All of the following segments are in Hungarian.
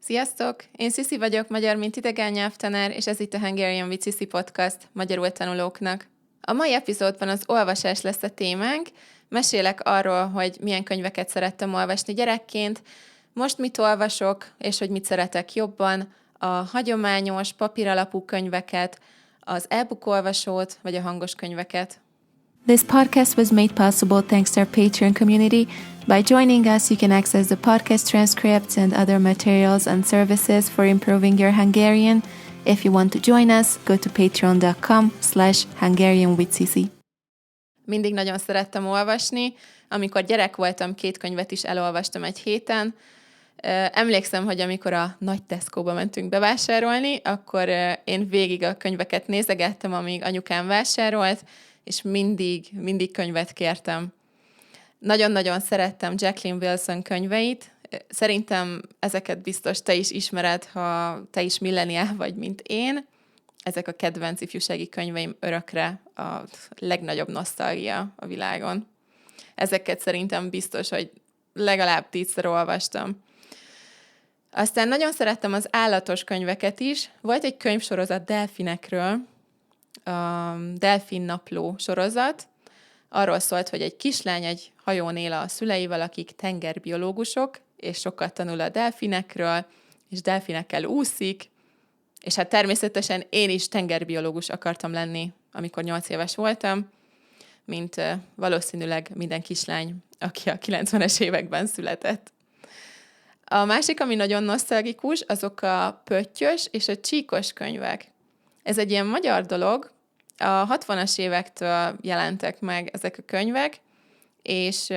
Sziasztok! Én Sziszi vagyok, magyar mint idegen nyelvtanár, és ez itt a Hungarian with Sissi podcast magyarul tanulóknak. A mai epizódban az olvasás lesz a témánk. Mesélek arról, hogy milyen könyveket szerettem olvasni gyerekként, most mit olvasok, és hogy mit szeretek jobban, a hagyományos, papíralapú könyveket, az e-book olvasót, vagy a hangos könyveket. This podcast was made possible thanks to our Patreon community. By joining us, you can access the podcast transcripts and other materials and services for improving your Hungarian. If you want to join us, go to patreon.com/HungarianWithSisi. Mindig nagyon szerettem olvasni. Amikor gyerek voltam, 2 könyvet is elolvastam egy héten. Emlékszem, hogy amikor a nagy Tesco-ba mentünk bevásárolni, akkor én végig a könyveket nézegettem, amíg anyukám vásárolt, és mindig könyvet kértem. Nagyon-nagyon szerettem Jacqueline Wilson könyveit. Szerintem ezeket biztos te is ismered, ha te is milleniál vagy, mint én. Ezek a kedvenc ifjúsági könyveim örökre, a legnagyobb nosztalgia a világon. Ezeket szerintem biztos, hogy legalább 10-szer olvastam. Aztán nagyon szerettem az állatos könyveket is. Volt egy könyvsorozat delfinekről, a Delfin napló sorozat. Arról szólt, hogy egy kislány egy hajón él a szüleivel, akik tengerbiológusok, és sokat tanul a delfinekről, és delfinekkel úszik, és hát természetesen én is tengerbiológus akartam lenni, amikor 8 éves voltam, mint valószínűleg minden kislány, aki a 90-es években született. A másik, ami nagyon nosztalgikus, azok a pöttyös és a csíkos könyvek. Ez egy ilyen magyar dolog, a 60-as évektől jelentek meg ezek a könyvek, és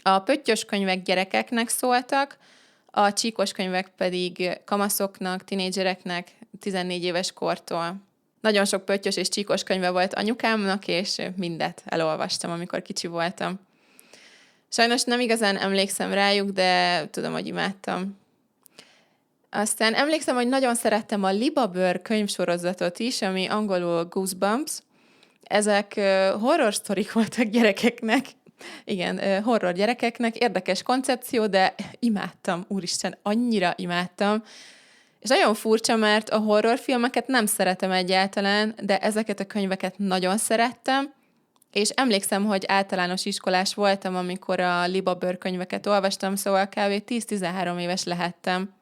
a pöttyös könyvek gyerekeknek szóltak, a csíkos könyvek pedig kamaszoknak, tinédzsereknek 14 éves kortól. Nagyon sok pöttyös és csíkos könyve volt anyukámnak, és mindet elolvastam, amikor kicsi voltam. Sajnos nem igazán emlékszem rájuk, de tudom, hogy imádtam. Aztán emlékszem, hogy nagyon szerettem a Libabőr könyvsorozatot is, ami angolul Goosebumps. Ezek horror sztorik voltak gyerekeknek. Igen, horror gyerekeknek. Érdekes koncepció, de imádtam, úristen, annyira imádtam. És nagyon furcsa, mert a horrorfilmeket nem szeretem egyáltalán, de ezeket a könyveket nagyon szerettem, és emlékszem, hogy általános iskolás voltam, amikor a Libabőr könyveket olvastam, szóval kb. 10-13 éves lehettem.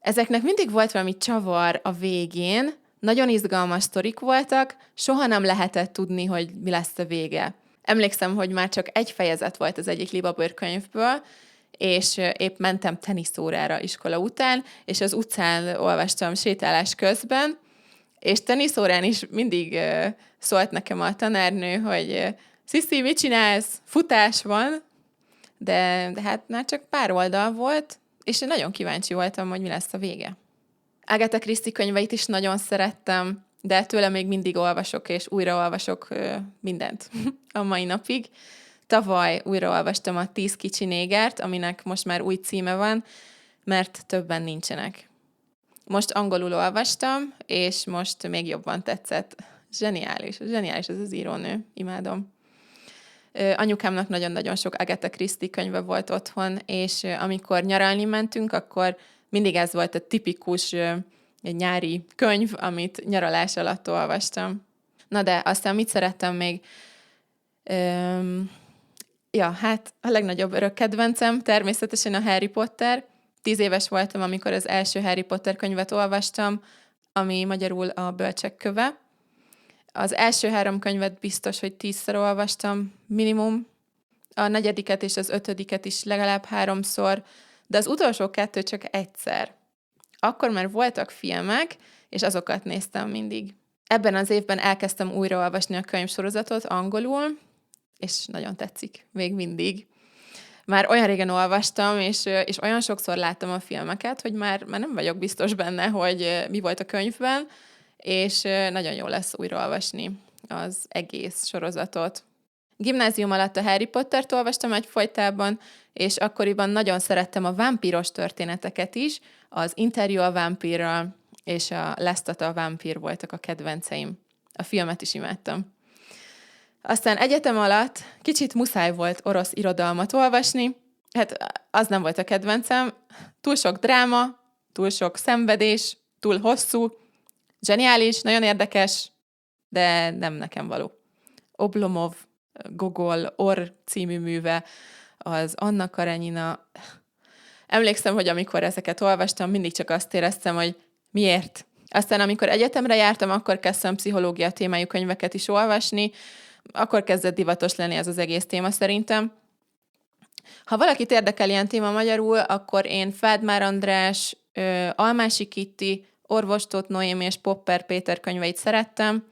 Ezeknek mindig volt valami csavar a végén, nagyon izgalmas sztorik voltak, soha nem lehetett tudni, hogy mi lesz a vége. Emlékszem, hogy már csak egy fejezet volt az egyik Libabőr könyvből, és épp mentem teniszórára iskola után, és az utcán olvastam sétálás közben, és teniszórán is mindig szólt nekem a tanárnő, hogy Sziszi, mit csinálsz? Futás van, de hát már csak pár oldal volt, és én nagyon kíváncsi voltam, hogy mi lesz a vége. Agatha Christie könyveit is nagyon szerettem, de tőle még mindig olvasok, és újraolvasok mindent a mai napig. Tavaly újraolvastam a 10 kicsi négert, aminek most már új címe van, mert többen nincsenek. Most angolul olvastam, és most még jobban tetszett. Zseniális ez az írónő, imádom. Anyukámnak nagyon-nagyon sok Agatha Christie könyve volt otthon, és amikor nyaralni mentünk, akkor mindig ez volt a tipikus nyári könyv, amit nyaralás alatt olvastam. Na de aztán mit szerettem még? Hát a legnagyobb örök kedvencem természetesen a Harry Potter. 10 éves voltam, amikor az első Harry Potter könyvet olvastam, ami magyarul a Bölcsek köve. Az első 3 könyvet biztos, hogy 10-szer olvastam minimum, a 4. és az 5. is legalább 3-szor, de az utolsó 2 csak egyszer. Akkor már voltak filmek, és azokat néztem mindig. Ebben az évben elkezdtem újraolvasni a könyvsorozatot angolul, és nagyon tetszik, még mindig. Már olyan régen olvastam, és olyan sokszor láttam a filmeket, hogy már nem vagyok biztos benne, hogy mi volt a könyvben, és nagyon jó lesz újraolvasni az egész sorozatot. Gimnázium alatt a Harry Pottert olvastam egyfolytában, és akkoriban nagyon szerettem a vámpíros történeteket is, az Interjú a vámpírral és a Lestat a vámpír voltak a kedvenceim. A filmet is imádtam. Aztán egyetem alatt kicsit muszáj volt orosz irodalmat olvasni, Hát az nem volt a kedvencem. Túl sok dráma, túl sok szenvedés, túl hosszú, zseniális, nagyon érdekes, de nem nekem való. Oblomov, Gogol, Orr című műve, az Anna Karenina. Emlékszem, hogy amikor ezeket olvastam, mindig csak azt éreztem, hogy miért. Aztán amikor egyetemre jártam, akkor kezdtem pszichológia témájú könyveket is olvasni, akkor kezdett divatos lenni ez az egész téma szerintem. Ha valakit érdekel ilyen téma magyarul, akkor én Feldmár András, Almási Kitti, Orvos Tóth Noémi és Popper Péter könyveit szerettem.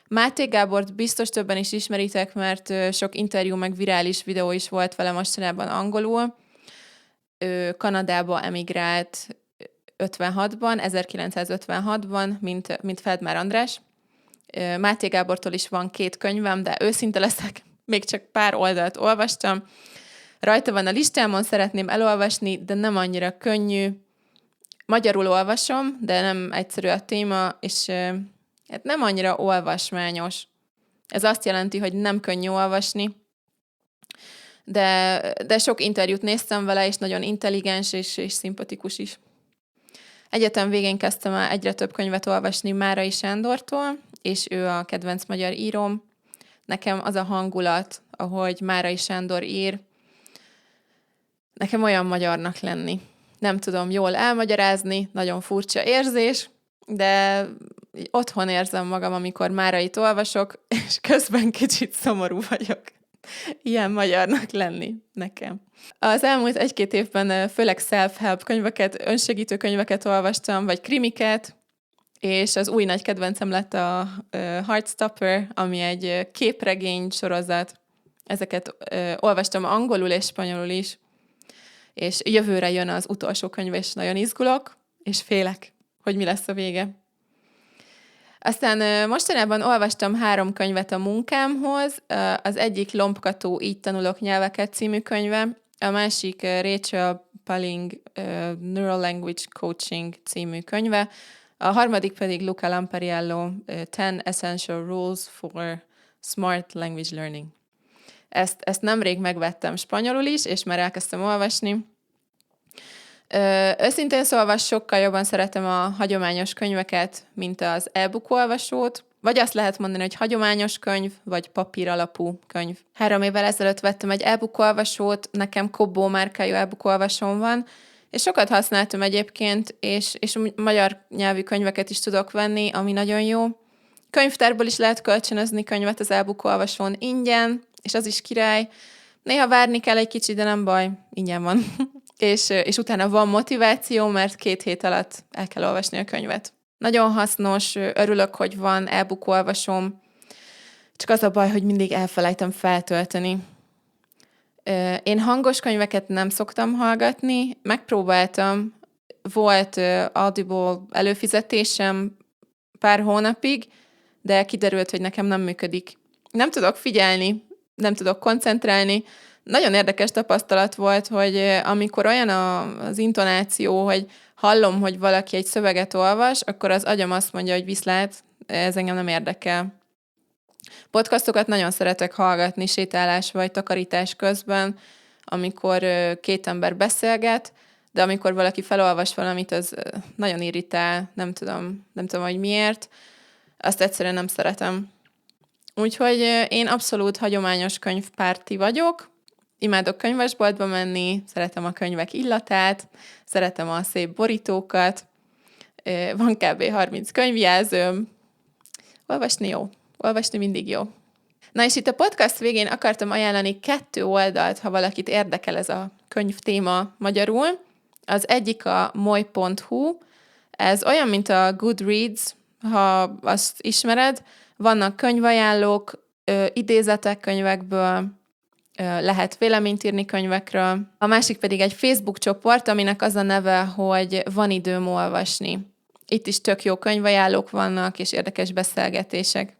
Máté Gábort biztos többen is ismeritek, mert sok interjú meg virális videó is volt vele mostanában angolul. Ő Kanadába emigrált 1956-ban, mint Feldmár András. Máté Gábortól is van 2 könyvem, de őszinte leszek, még csak pár oldalt olvastam. Rajta van a listámon, szeretném elolvasni, de nem annyira könnyű. Magyarul olvasom, de nem egyszerű a téma, és hát nem annyira olvasmányos. Ez azt jelenti, hogy nem könnyű olvasni, de sok interjút néztem vele, és nagyon intelligens és szimpatikus is. Egyetem végén kezdtem el egyre több könyvet olvasni Márai Sándortól, és ő a kedvenc magyar íróm. Nekem az a hangulat, ahogy Márai Sándor ír, nekem olyan magyarnak lenni. Nem tudom jól elmagyarázni, nagyon furcsa érzés, de otthon érzem magam, amikor Márait olvasok, és közben kicsit szomorú vagyok. Ilyen magyarnak lenni nekem. Az elmúlt 1-2 évben főleg self-help könyveket, önsegítő könyveket olvastam, vagy krimiket, és az új nagy kedvencem lett a Heartstopper, ami egy képregény sorozat. Ezeket olvastam angolul és spanyolul is, és jövőre jön az utolsó könyv, és nagyon izgulok, és félek, hogy mi lesz a vége. Aztán mostanában olvastam 3 könyvet a munkámhoz. Az egyik Lombkató, Így tanulok nyelveket című könyve, a másik Rachel Paling Neural Language Coaching című könyve, a harmadik pedig Luca Lampariello 10 Essential Rules for Smart Language Learning. Ezt nemrég megvettem spanyolul is, és már elkezdtem olvasni. Őszintén szólva sokkal jobban szeretem a hagyományos könyveket, mint az e-book olvasót, vagy azt lehet mondani, hogy hagyományos könyv, vagy papír alapú könyv. 3 évvel ezelőtt vettem egy e-book olvasót, nekem Kobo márkájú e-book olvasóm van, és sokat használtam egyébként, és magyar nyelvű könyveket is tudok venni, ami nagyon jó. Könyvtárból is lehet kölcsönözni könyvet az e-book olvasón ingyen, és az is király. Néha várni kell egy kicsit, de nem baj, ingyen van. és utána van motiváció, mert 2 hét alatt el kell olvasni a könyvet. Nagyon hasznos, örülök, hogy van e-book olvasom, csak az a baj, hogy mindig elfelejtem feltölteni. Én hangos könyveket nem szoktam hallgatni, megpróbáltam, volt Audible előfizetésem pár hónapig, de kiderült, hogy nekem nem működik. Nem tudok figyelni, nem tudok koncentrálni. Nagyon érdekes tapasztalat volt, hogy amikor olyan az intonáció, hogy hallom, hogy valaki egy szöveget olvas, akkor az agyam azt mondja, hogy viszlát, ez engem nem érdekel. Podcastokat nagyon szeretek hallgatni sétálás vagy takarítás közben, amikor 2 ember beszélget, de amikor valaki felolvas valamit, az nagyon irritál, nem tudom, hogy miért, azt egyszerűen nem szeretem. Úgyhogy én abszolút hagyományos könyvpárti vagyok, imádok könyvesboltba menni, szeretem a könyvek illatát, szeretem a szép borítókat, van kb. 30 könyvjelzőm, olvasni jó, olvasni mindig jó. Na és itt a podcast végén akartam ajánlani 2 oldalt, ha valakit érdekel ez a könyv téma magyarul. Az egyik a moy.hu, ez olyan, mint a Goodreads, ha azt ismered, vannak könyvajánlók, idézetek könyvekből, lehet véleményt írni könyvekről. A másik pedig egy Facebook csoport, aminek az a neve, hogy Van időm olvasni. Itt is tök jó könyvajánlók vannak, és érdekes beszélgetések.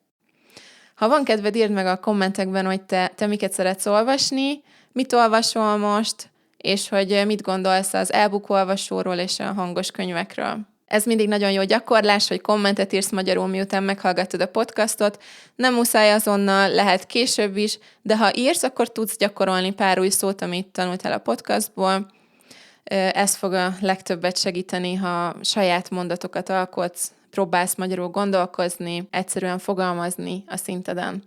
Ha van kedved, írd meg a kommentekben, hogy te miket szeretsz olvasni, mit olvasol most, és hogy mit gondolsz az e-book olvasóról és a hangos könyvekről. Ez mindig nagyon jó gyakorlás, hogy kommentet írsz magyarul, miután meghallgattad a podcastot. Nem muszáj azonnal, lehet később is, de ha írsz, akkor tudsz gyakorolni pár új szót, amit tanultál a podcastból. Ez fog a legtöbbet segíteni, ha saját mondatokat alkotsz, próbálsz magyarul gondolkozni, egyszerűen fogalmazni a szinteden.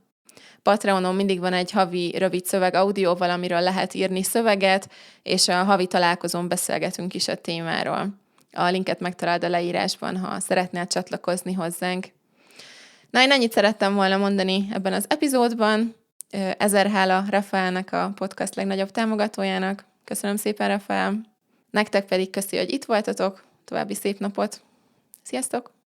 Patreonon mindig van egy havi rövid szöveg audióval, amiről lehet írni szöveget, és a havi találkozón beszélgetünk is a témáról. A linket megtaláld a leírásban, ha szeretnél csatlakozni hozzánk. Na, én ennyit szerettem volna mondani ebben az epizódban. 1000 hála Rafaelnek, a podcast legnagyobb támogatójának. Köszönöm szépen, Rafael. Nektek pedig köszi, hogy itt voltatok. További szép napot. Sziasztok!